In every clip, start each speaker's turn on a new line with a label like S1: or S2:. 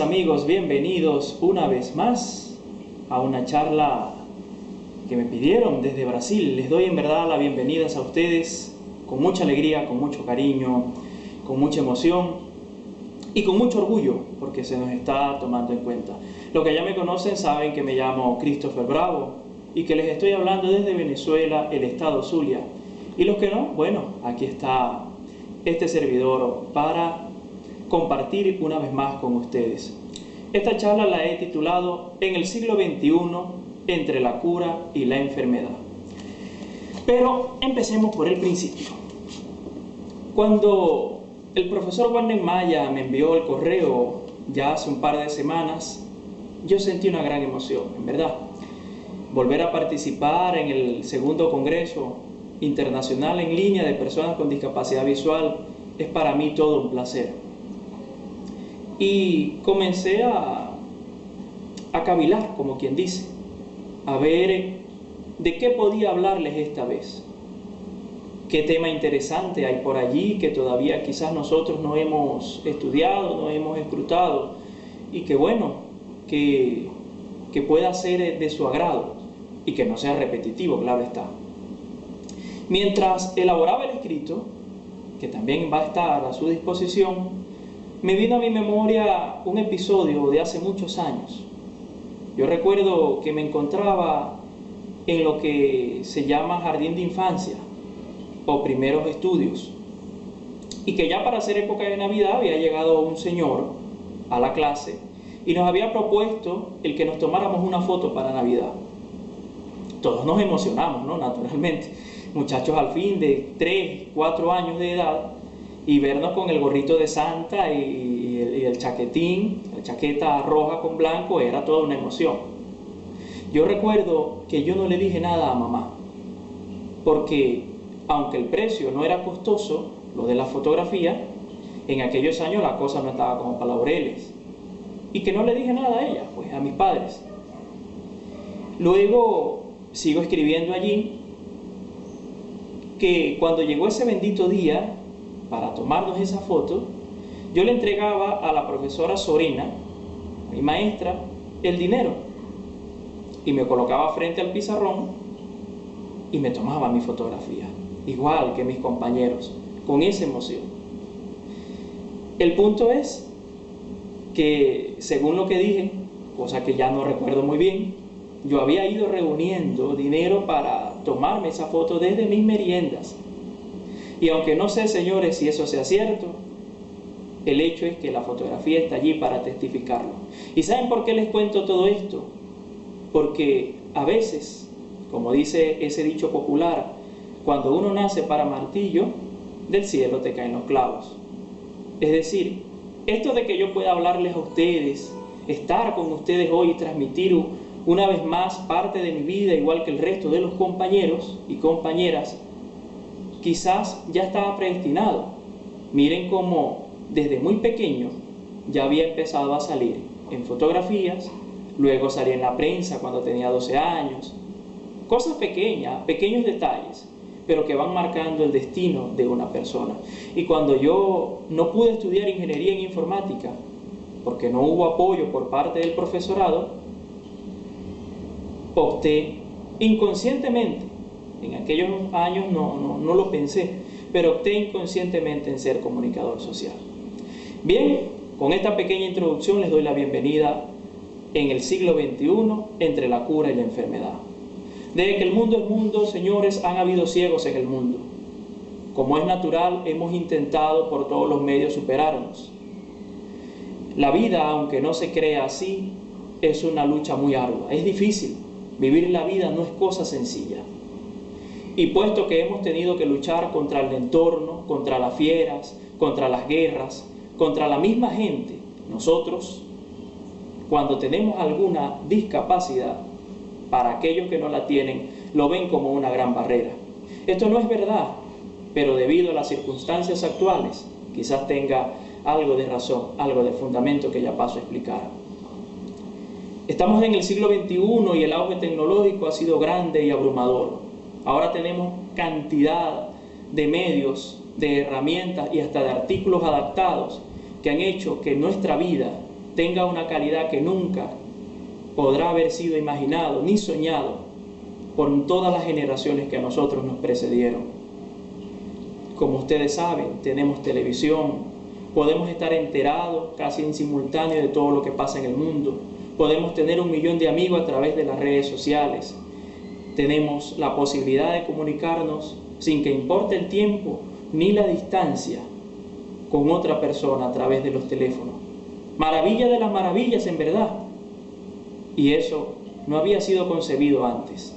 S1: Amigos, bienvenidos una vez más a una charla que me pidieron desde Brasil. Les doy en verdad las bienvenidas a ustedes con mucha alegría, con mucho cariño, con mucha emoción y con mucho orgullo porque se nos está tomando en cuenta. Los que ya me conocen saben que me llamo Christopher Bravo y que les estoy hablando desde Venezuela, el estado Zulia. Y los que no, bueno, aquí está este servidor para compartir una vez más con ustedes. Esta charla la he titulado En el siglo XXI, entre la cura y la enfermedad. Pero empecemos por el principio. Cuando el profesor Warner Maya me envió el correo ya hace un par de semanas, yo sentí una gran emoción, en verdad. Volver a participar en el segundo Congreso Internacional en Línea de Personas con Discapacidad Visual es para mí todo un placer. Y comencé a cavilar, como quien dice, a ver de qué podía hablarles esta vez. Qué tema interesante hay por allí que todavía quizás nosotros no hemos estudiado, no hemos escrutado, y que bueno, que pueda ser de su agrado y que no sea repetitivo, claro está. Mientras elaboraba el escrito, que también va a estar a su disposición, me vino a mi memoria un episodio de hace muchos años. Yo recuerdo que me encontraba en lo que se llama jardín de infancia o primeros estudios, y que ya para hacer época de Navidad había llegado un señor a la clase y nos había propuesto el que nos tomáramos una foto para Navidad. Todos nos emocionamos, ¿no? Naturalmente, muchachos al fin de 3, 4 años de edad, y vernos con el gorrito de Santa y el chaquetín, la chaqueta roja con blanco, era toda una emoción. Yo recuerdo que yo no le dije nada a mamá, porque aunque el precio no era costoso, lo de la fotografía, en aquellos años la cosa no estaba como para laureles, y que no le dije nada a ella, pues a mis padres. Luego sigo escribiendo allí que cuando llegó ese bendito día para tomarnos esa foto, yo le entregaba a la profesora Sorina, mi maestra, el dinero, y me colocaba frente al pizarrón y me tomaba mi fotografía, igual que mis compañeros, con esa emoción. El punto es que, según lo que dije, cosa que ya no recuerdo muy bien, yo había ido reuniendo dinero para tomarme esa foto desde mis meriendas. Y aunque no sé, señores, si eso sea cierto, el hecho es que la fotografía está allí para testificarlo. ¿Y saben por qué les cuento todo esto? Porque a veces, como dice ese dicho popular, cuando uno nace para martillo, del cielo te caen los clavos. Es decir, esto de que yo pueda hablarles a ustedes, estar con ustedes hoy y transmitir una vez más parte de mi vida, igual que el resto de los compañeros y compañeras, quizás ya estaba predestinado. Miren cómo desde muy pequeño ya había empezado a salir en fotografías, luego salí en la prensa cuando tenía 12 años. Cosas pequeñas, pequeños detalles, pero que van marcando el destino de una persona. Y cuando yo no pude estudiar ingeniería en informática, porque no hubo apoyo por parte del profesorado, opté inconscientemente, en aquellos años no lo pensé, pero opté inconscientemente en ser comunicador social. Bien, con esta pequeña introducción les doy la bienvenida en el siglo XXI, entre la cura y la enfermedad. Desde que el mundo es mundo, señores, han habido ciegos en el mundo. Como es natural, hemos intentado por todos los medios superarnos. La vida, aunque no se crea así, es una lucha muy ardua, es difícil. Vivir la vida no es cosa sencilla. Y puesto que hemos tenido que luchar contra el entorno, contra las fieras, contra las guerras, contra la misma gente, nosotros, cuando tenemos alguna discapacidad, para aquellos que no la tienen, lo ven como una gran barrera. Esto no es verdad, pero debido a las circunstancias actuales, quizás tenga algo de razón, algo de fundamento que ya paso a explicar. Estamos en el siglo XXI y el auge tecnológico ha sido grande y abrumador. Ahora tenemos cantidad de medios, de herramientas y hasta de artículos adaptados que han hecho que nuestra vida tenga una calidad que nunca podrá haber sido imaginado ni soñado por todas las generaciones que a nosotros nos precedieron. Como ustedes saben, tenemos televisión, podemos estar enterados casi en simultáneo de todo lo que pasa en el mundo, podemos tener 1 millón de amigos a través de las redes sociales, tenemos la posibilidad de comunicarnos sin que importe el tiempo ni la distancia con otra persona a través de los teléfonos. Maravilla de las maravillas, en verdad. Y eso no había sido concebido antes.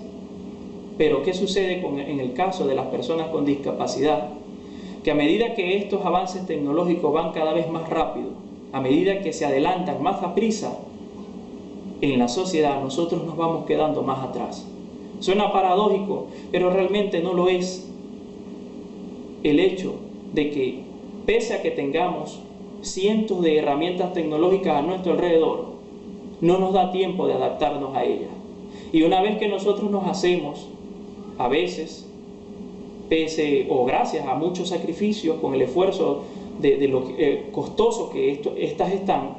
S1: Pero ¿qué sucede en el caso de las personas con discapacidad? Que a medida que estos avances tecnológicos van cada vez más rápido, a medida que se adelantan más a prisa, en la sociedad nosotros nos vamos quedando más atrás. Suena paradójico, pero realmente no lo es. El hecho de que, pese a que tengamos cientos de herramientas tecnológicas a nuestro alrededor, no nos da tiempo de adaptarnos a ellas. Y una vez que nosotros nos hacemos, a veces, pese o gracias a muchos sacrificios, con el esfuerzo de lo costoso que estas están,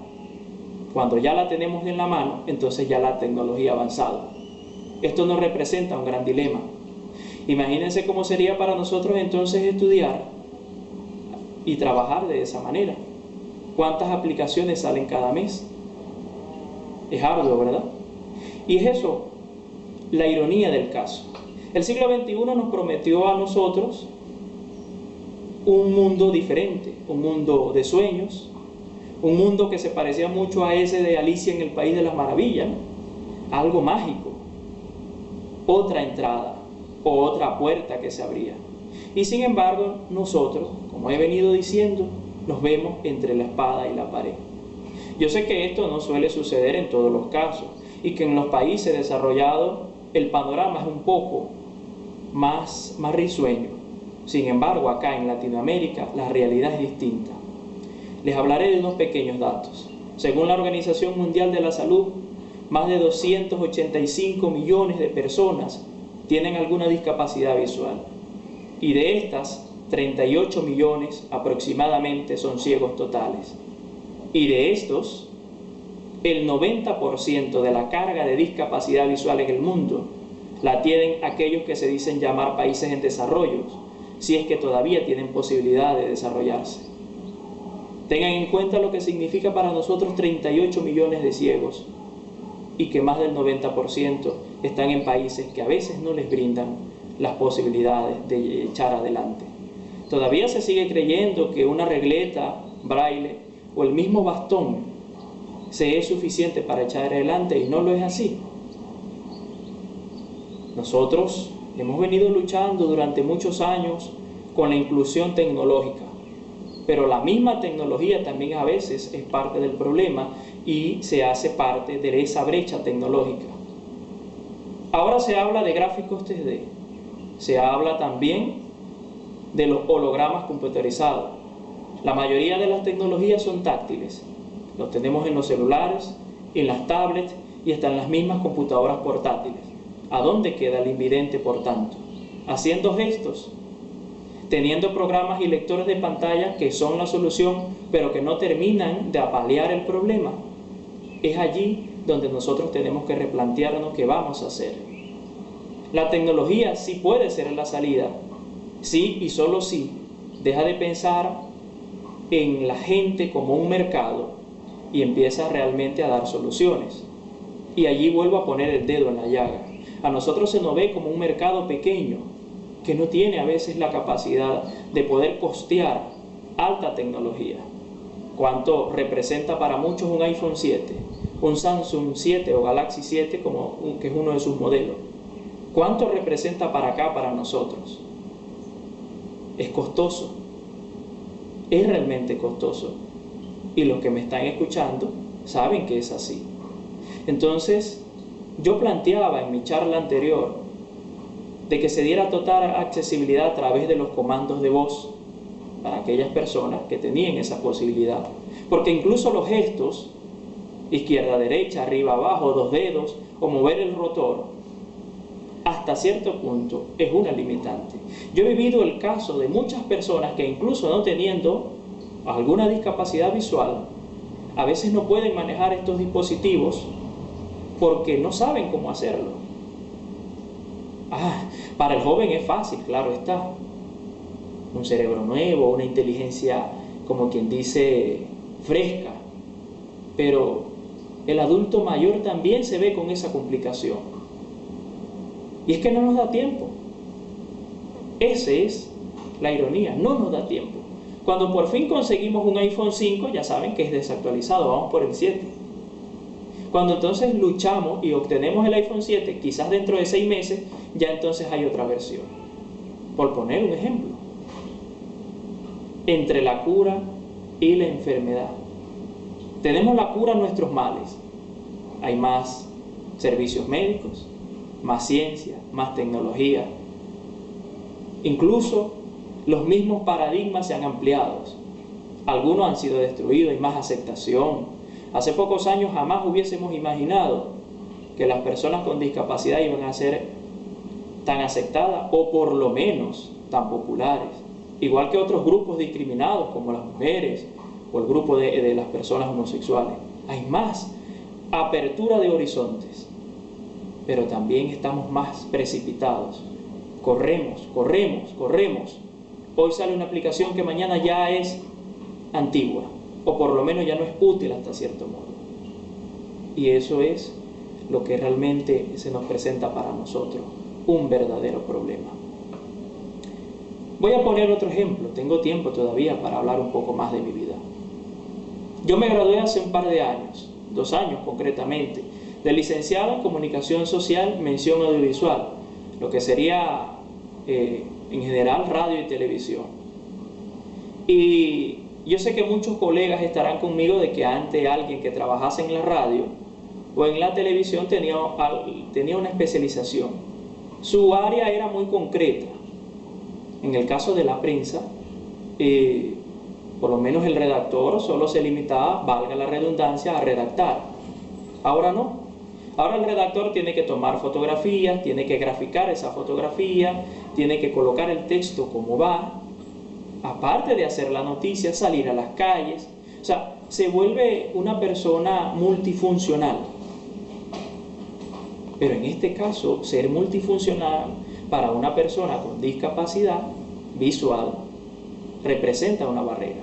S1: cuando ya la tenemos en la mano, entonces ya la tecnología ha avanzado. Esto nos representa un gran dilema. Imagínense cómo sería para nosotros entonces estudiar y trabajar de esa manera. ¿Cuántas aplicaciones salen cada mes? Es arduo, ¿verdad? Y es eso, la ironía del caso. El siglo XXI nos prometió a nosotros un mundo diferente, un mundo de sueños, un mundo que se parecía mucho a ese de Alicia en el País de las Maravillas, ¿no? Algo mágico, otra entrada o otra puerta que se abría. Y sin embargo, nosotros, como he venido diciendo, nos vemos entre la espada y la pared. Yo sé que esto no suele suceder en todos los casos y que en los países desarrollados el panorama es un poco más risueño. Sin embargo, acá en Latinoamérica la realidad es distinta. Les hablaré de unos pequeños datos. Según la Organización Mundial de la Salud, más de 285 millones de personas tienen alguna discapacidad visual. Y de estas, 38 millones aproximadamente son ciegos totales. Y de estos, el 90% de la carga de discapacidad visual en el mundo la tienen aquellos que se dicen llamar países en desarrollo, si es que todavía tienen posibilidad de desarrollarse. Tengan en cuenta lo que significa para nosotros 38 millones de ciegos y que más del 90% están en países que a veces no les brindan las posibilidades de echar adelante. Todavía se sigue creyendo que una regleta, braille o el mismo bastón se es suficiente para echar adelante y no lo es así. Nosotros hemos venido luchando durante muchos años con la inclusión tecnológica, pero la misma tecnología también a veces es parte del problema y se hace parte de esa brecha tecnológica. Ahora se habla de gráficos 3D, se habla también de los hologramas computarizados. La mayoría de las tecnologías son táctiles, los tenemos en los celulares, en las tablets y hasta en las mismas computadoras portátiles. ¿A dónde queda el invidente, por tanto? Haciendo gestos, teniendo programas y lectores de pantalla que son la solución, pero que no terminan de paliar el problema. Es allí donde nosotros tenemos que replantearnos qué vamos a hacer. La tecnología sí puede ser la salida, sí y solo sí. Deja de pensar en la gente como un mercado y empieza realmente a dar soluciones. Y allí vuelvo a poner el dedo en la llaga. A nosotros se nos ve como un mercado pequeño que no tiene a veces la capacidad de poder costear alta tecnología. ¿Cuánto representa para muchos un iPhone 7, un Samsung 7 o Galaxy 7 que es uno de sus modelos? ¿Cuánto representa para acá, para nosotros? Es costoso, es realmente costoso. Y los que me están escuchando saben que es así. Entonces, yo planteaba en mi charla anterior de que se diera total accesibilidad a través de los comandos de voz para aquellas personas que tenían esa posibilidad. Porque incluso los gestos, izquierda, derecha, arriba, abajo, 2 dedos, o mover el rotor, hasta cierto punto es una limitante. Yo he vivido el caso de muchas personas que incluso no teniendo alguna discapacidad visual, a veces no pueden manejar estos dispositivos porque no saben cómo hacerlo. Para el joven es fácil, claro está. Un cerebro nuevo, una inteligencia, como quien dice, fresca. Pero el adulto mayor también se ve con esa complicación. Y es que no nos da tiempo. Esa es la ironía, no nos da tiempo. Cuando por fin conseguimos un iPhone 5, ya saben que es desactualizado, vamos por el 7. Cuando entonces luchamos y obtenemos el iPhone 7, quizás dentro de 6 meses, ya entonces hay otra versión. Por poner un ejemplo. Entre la cura y la enfermedad. Tenemos la cura a nuestros males. Hay más servicios médicos, más ciencia, más tecnología. Incluso los mismos paradigmas se han ampliado. Algunos han sido destruidos, hay más aceptación. Hace pocos años jamás hubiésemos imaginado que las personas con discapacidad iban a ser tan aceptadas o por lo menos tan populares. Igual que otros grupos discriminados como las mujeres o el grupo de las personas homosexuales. Hay más apertura de horizontes, pero también estamos más precipitados. Corremos. Hoy sale una aplicación que mañana ya es antigua, o por lo menos ya no es útil hasta cierto modo. Y eso es lo que realmente se nos presenta para nosotros, un verdadero problema. Voy a poner otro ejemplo, tengo tiempo todavía para hablar un poco más de mi vida. Yo me gradué hace un par de años, 2 años concretamente, de licenciado en Comunicación Social, Mención Audiovisual, lo que sería en general radio y televisión. Y yo sé que muchos colegas estarán conmigo de que antes alguien que trabajase en la radio o en la televisión tenía una especialización. Su área era muy concreta. En el caso de la prensa, por lo menos el redactor solo se limitaba, valga la redundancia, a redactar. Ahora no. Ahora el redactor tiene que tomar fotografías, tiene que graficar esa fotografía, tiene que colocar el texto como va, aparte de hacer la noticia, salir a las calles. O sea, se vuelve una persona multifuncional. Pero en este caso, ser multifuncional para una persona con discapacidad visual representa una barrera.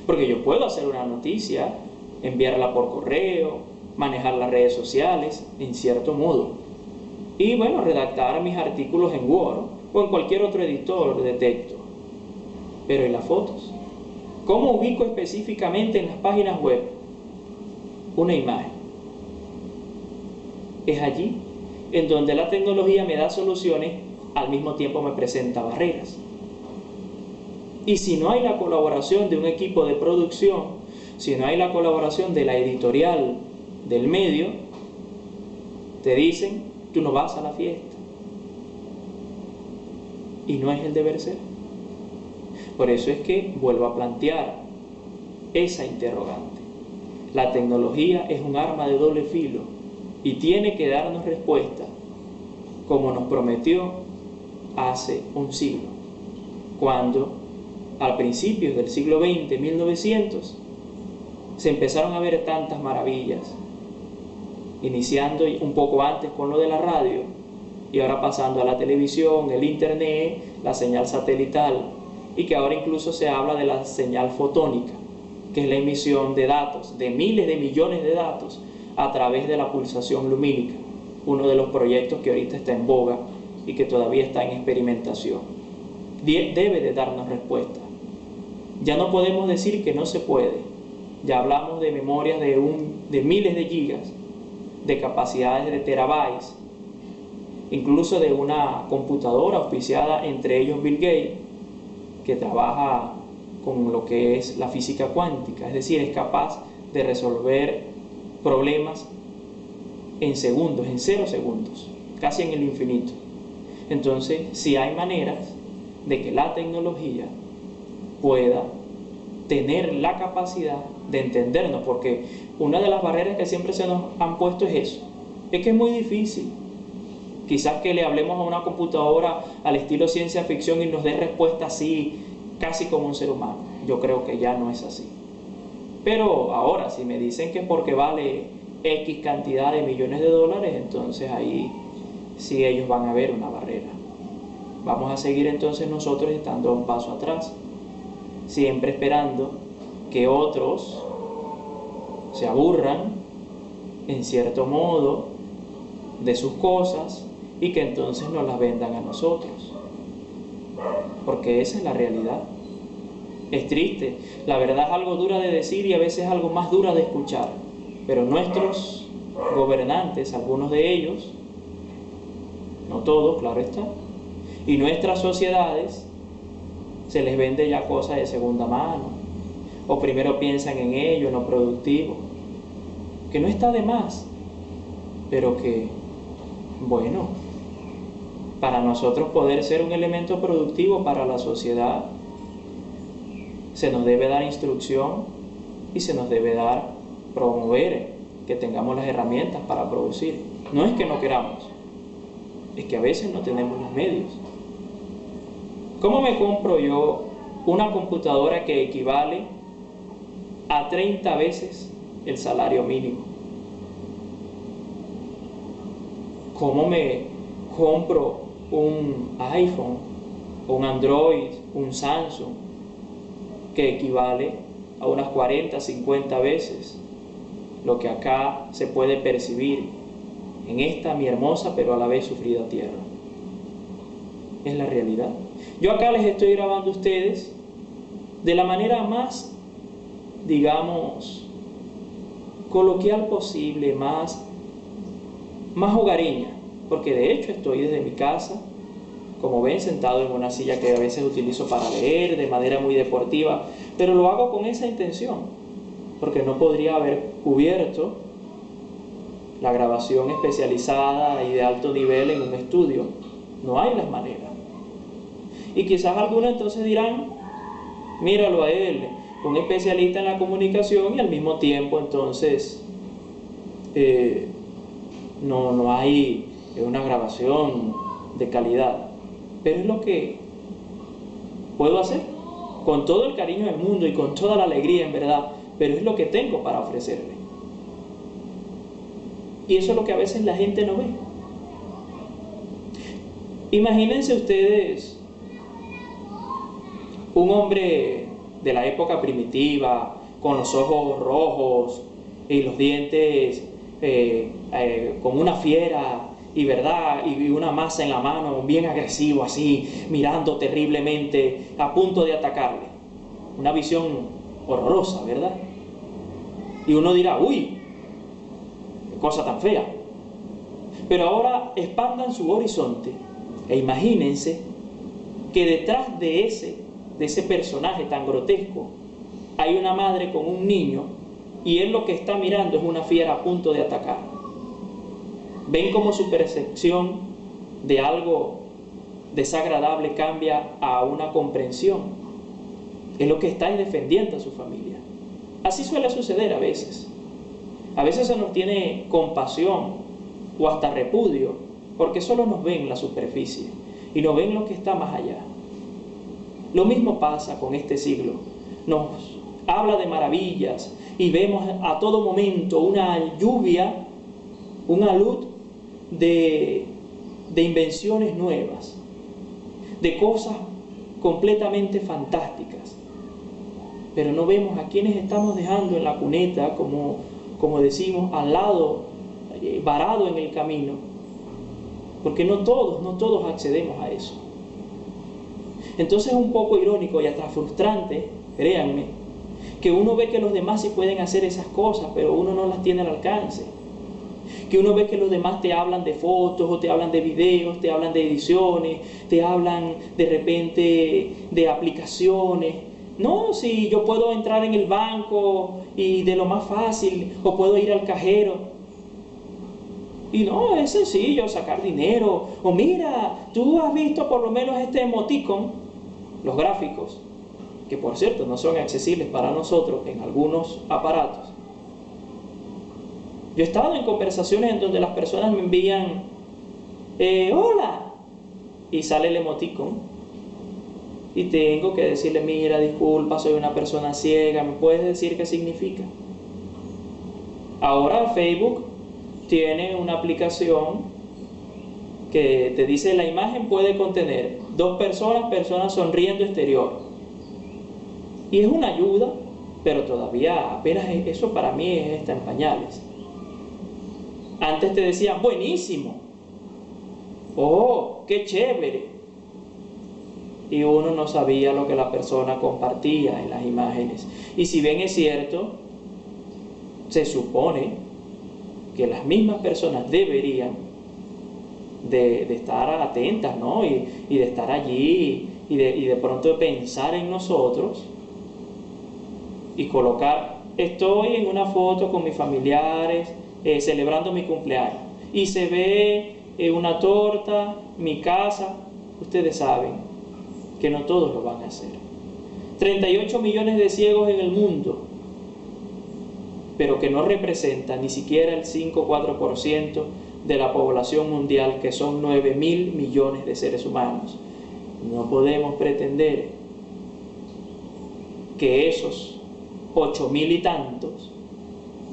S1: Porque yo puedo hacer una noticia, enviarla por correo, manejar las redes sociales, en cierto modo. Y bueno, redactar mis artículos en Word o en cualquier otro editor de texto. Pero ¿y las fotos? ¿Cómo ubico específicamente en las páginas web una imagen? Es allí en donde la tecnología me da soluciones, al mismo tiempo me presenta barreras. Y si no hay la colaboración de un equipo de producción, si no hay la colaboración de la editorial del medio, te dicen, tú no vas a la fiesta. Y no es el deber ser. Por eso es que vuelvo a plantear esa interrogante. La tecnología es un arma de doble filo y tiene que darnos respuesta como nos prometió hace un siglo, cuando al principios del siglo XX, 1900, se empezaron a ver tantas maravillas, iniciando un poco antes con lo de la radio y ahora pasando a la televisión, el internet, la señal satelital, y que ahora incluso se habla de la señal fotónica, que es la emisión de datos, de miles de millones de datos a través de la pulsación lumínica, uno de los proyectos que ahorita está en boga y que todavía está en experimentación. Debe de darnos respuesta. Ya no podemos decir que no se puede. Ya hablamos de memorias de miles de gigas, de capacidades de terabytes, incluso de una computadora auspiciada, entre ellos Bill Gates, que trabaja con lo que es la física cuántica, es decir, es capaz de resolver problemas en segundos, en 0 segundos, casi en el infinito. Entonces, si hay maneras de que la tecnología pueda tener la capacidad de entendernos, porque una de las barreras que siempre se nos han puesto es eso, es que es muy difícil. Quizás que le hablemos a una computadora al estilo ciencia ficción y nos dé respuesta así, casi como un ser humano. Yo creo que ya no es así. Pero ahora, si me dicen que porque vale X cantidad de millones de dólares, entonces ahí sí ellos van a ver una barrera. Vamos a seguir entonces nosotros estando un paso atrás, siempre esperando que otros se aburran, en cierto modo, de sus cosas y que entonces nos las vendan a nosotros. Porque esa es la realidad. Es triste, la verdad es algo dura de decir y a veces algo más dura de escuchar, pero nuestros gobernantes, algunos de ellos, no todos, claro está, y nuestras sociedades, se les vende ya cosas de segunda mano, o primero piensan en ello, en lo productivo, que no está de más, pero que, bueno, para nosotros poder ser un elemento productivo para la sociedad, se nos debe dar instrucción y se nos debe dar promover que tengamos las herramientas para producir. No es que no queramos, es que a veces no tenemos los medios. ¿Cómo me compro yo una computadora que equivale a 30 veces el salario mínimo? ¿Cómo me compro un iPhone, un Android, un Samsung, que equivale a unas 40, 50 veces lo que acá se puede percibir en esta mi hermosa pero a la vez sufrida tierra? Es la realidad. Yo acá les estoy grabando a ustedes de la manera más, digamos, coloquial posible, más hogareña, porque de hecho estoy desde mi casa, como ven, sentado en una silla que a veces utilizo para leer de manera muy deportiva, pero lo hago con esa intención, porque no podría haber cubierto la grabación especializada y de alto nivel en un estudio. No hay las maneras. Y quizás algunos entonces dirán, míralo a él, un especialista en la comunicación, y al mismo tiempo entonces no hay una grabación de calidad. Pero es lo que puedo hacer, con todo el cariño del mundo y con toda la alegría en verdad, pero es lo que tengo para ofrecerle. Y eso es lo que a veces la gente no ve. Imagínense ustedes un hombre de la época primitiva, con los ojos rojos y los dientes como una fiera, y verdad, y una masa en la mano, bien agresivo así, mirando terriblemente, a punto de atacarle. Una visión horrorosa, ¿verdad? Y uno dirá, uy, qué cosa tan fea. Pero ahora expandan su horizonte e imagínense que detrás de ese personaje tan grotesco hay una madre con un niño, y él lo que está mirando es una fiera a punto de atacar. ¿Ven cómo su percepción de algo desagradable cambia a una comprensión? Es lo que está defendiendo a su familia. Así suele suceder a veces. A veces se nos tiene compasión o hasta repudio, porque solo nos ven la superficie y no ven lo que está más allá. Lo mismo pasa con este siglo. Nos habla de maravillas y vemos a todo momento una lluvia, una luz de invenciones nuevas, de cosas completamente fantásticas, pero no vemos a quienes estamos dejando en la cuneta, como decimos, al lado, varado en el camino, porque no todos accedemos a eso. Entonces es un poco irónico y hasta frustrante, créanme, que uno ve que los demás sí pueden hacer esas cosas, pero uno no las tiene al alcance. Que uno ve que los demás te hablan de fotos, o te hablan de videos, te hablan de ediciones, te hablan de repente de aplicaciones. No, si yo puedo entrar en el banco y de lo más fácil, o puedo ir al cajero. Y no, es sencillo sacar dinero. O mira, tú has visto por lo menos este emoticon, los gráficos, que por cierto no son accesibles para nosotros en algunos aparatos. Yo he estado en conversaciones en donde las personas me envían hola, y sale el emoticon, y tengo que decirle, mira, disculpa, soy una persona ciega, ¿me puedes decir qué significa? Ahora Facebook tiene una aplicación que te dice la imagen puede contener dos personas sonriendo exterior. Y es una ayuda, pero todavía apenas eso para mí está en pañales. Antes te decían, buenísimo, oh, qué chévere. Y uno no sabía lo que la persona compartía en las imágenes. Y si bien es cierto, se supone que las mismas personas deberían de estar atentas, ¿no? Y de estar allí y de pronto pensar en nosotros y colocar, estoy en una foto con mis familiares celebrando mi cumpleaños y se ve una torta, mi casa. Ustedes saben que no todos lo van a hacer. 38 millones de ciegos en el mundo, pero que no representa ni siquiera el 5 o 4% de la población mundial, que son 9.000 millones de seres humanos. No podemos pretender que esos 8.000 y tantos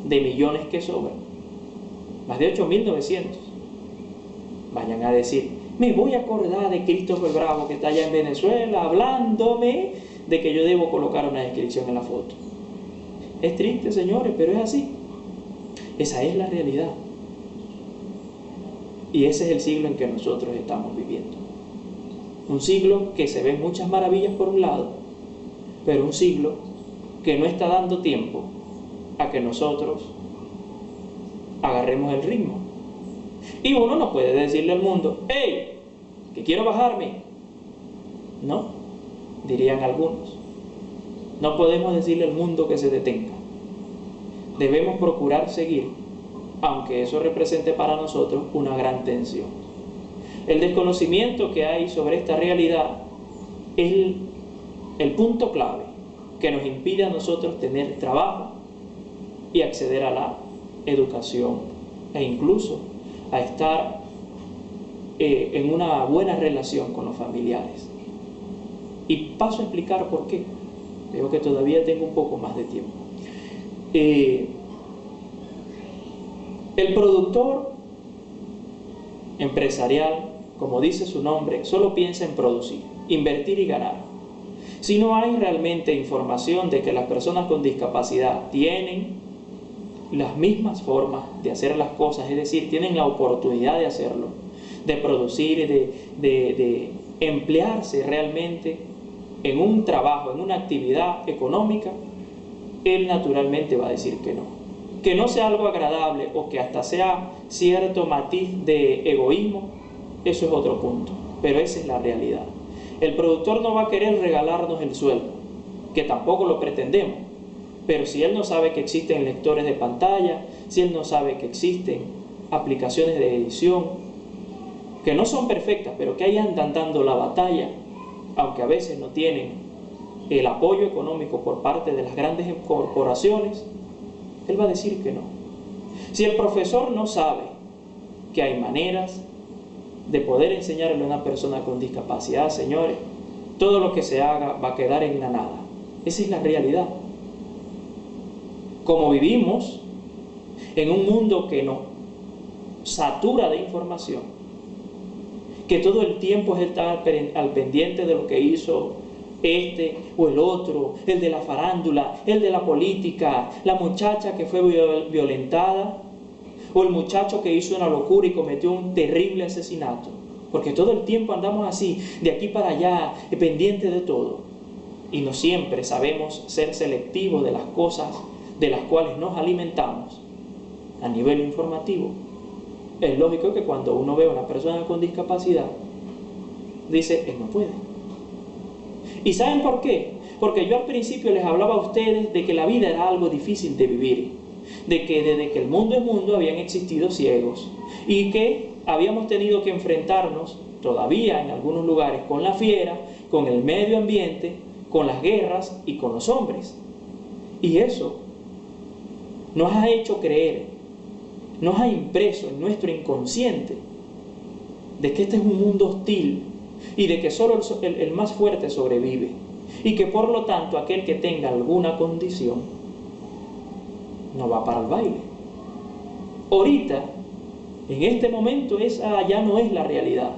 S1: de millones que sobran, más de 8.900, vayan a decir, me voy a acordar de Christopher Bravo que está allá en Venezuela hablándome de que yo debo colocar una descripción en la foto. Es triste, señores, pero es así. Esa es la realidad. Y ese es el siglo en que nosotros estamos viviendo. Un siglo que se ven muchas maravillas por un lado, pero un siglo que no está dando tiempo a que nosotros agarremos el ritmo. Y uno no puede decirle al mundo, ¡hey! Que quiero bajarme. No, dirían algunos. No podemos decirle al mundo que se detenga. Debemos procurar seguir, aunque eso represente para nosotros una gran tensión. El desconocimiento que hay sobre esta realidad es el punto clave que nos impide a nosotros tener trabajo y acceder a la educación e incluso a estar en una buena relación con los familiares. Y paso a explicar por qué. Veo que todavía tengo un poco más de tiempo. El productor empresarial, como dice su nombre, solo piensa en producir, invertir y ganar. Si no hay realmente información de que las personas con discapacidad tienen las mismas formas de hacer las cosas, es decir, tienen la oportunidad de hacerlo, de producir, de emplearse realmente en un trabajo, en una actividad económica, él naturalmente va a decir que no. Que no sea algo agradable o que hasta sea cierto matiz de egoísmo, eso es otro punto, pero esa es la realidad. El productor no va a querer regalarnos el sueldo, que tampoco lo pretendemos, pero si él no sabe que existen lectores de pantalla, si él no sabe que existen aplicaciones de edición, que no son perfectas, pero que ahí andan dando la batalla, aunque a veces no tienen el apoyo económico por parte de las grandes corporaciones, él va a decir que no. Si el profesor no sabe que hay maneras de poder enseñarle a una persona con discapacidad, señores, todo lo que se haga va a quedar en la nada. Esa es la realidad. Como vivimos en un mundo que nos satura de información, que todo el tiempo es estar al pendiente de lo que hizo este o el otro, el de la farándula, el de la política, la muchacha que fue violentada, o el muchacho que hizo una locura y cometió un terrible asesinato, porque todo el tiempo andamos así, de aquí para allá, pendiente de todo, y no siempre sabemos ser selectivos de las cosas de las cuales nos alimentamos a nivel informativo. Es lógico que cuando uno ve a una persona con discapacidad, dice, él no puede. ¿Y saben por qué? Porque yo al principio les hablaba a ustedes de que la vida era algo difícil de vivir, de que desde que el mundo es mundo habían existido ciegos y que habíamos tenido que enfrentarnos todavía en algunos lugares con la fiera, con el medio ambiente, con las guerras y con los hombres. Y eso nos ha hecho creer, nos ha impreso en nuestro inconsciente de que este es un mundo hostil y de que solo el más fuerte sobrevive, y que por lo tanto aquel que tenga alguna condición no va para el baile. Ahorita, en este momento, esa ya no es la realidad,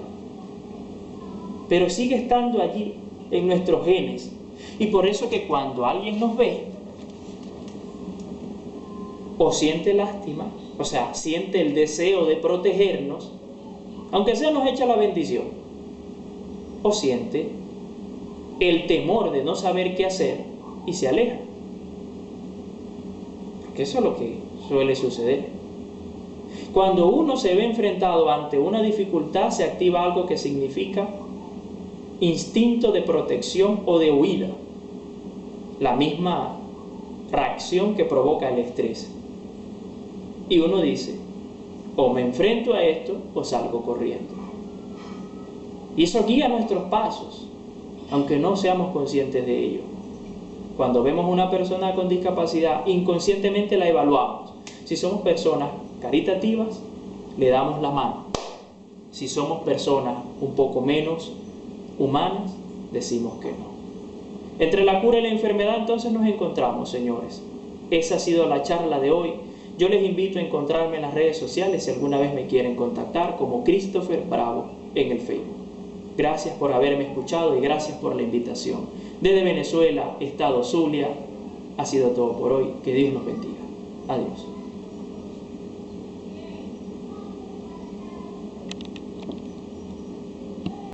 S1: pero sigue estando allí en nuestros genes, y por eso que cuando alguien nos ve o siente lástima, o sea, siente el deseo de protegernos, aunque sea nos echa la bendición, o siente el temor de no saber qué hacer y se aleja. Porque eso es lo que suele suceder. Cuando uno se ve enfrentado ante una dificultad, se activa algo que significa instinto de protección o de huida, la misma reacción que provoca el estrés. Y uno dice, o me enfrento a esto o salgo corriendo. Y eso guía nuestros pasos, aunque no seamos conscientes de ello. Cuando vemos una persona con discapacidad, inconscientemente la evaluamos. Si somos personas caritativas, le damos la mano. Si somos personas un poco menos humanas, decimos que no. Entre la cura y la enfermedad entonces nos encontramos, señores. Esa ha sido la charla de hoy. Yo les invito a encontrarme en las redes sociales si alguna vez me quieren contactar como Christopher Bravo en el Facebook. Gracias por haberme escuchado y gracias por la invitación. Desde Venezuela, Estado Zulia, ha sido todo por hoy. Que Dios nos bendiga. Adiós.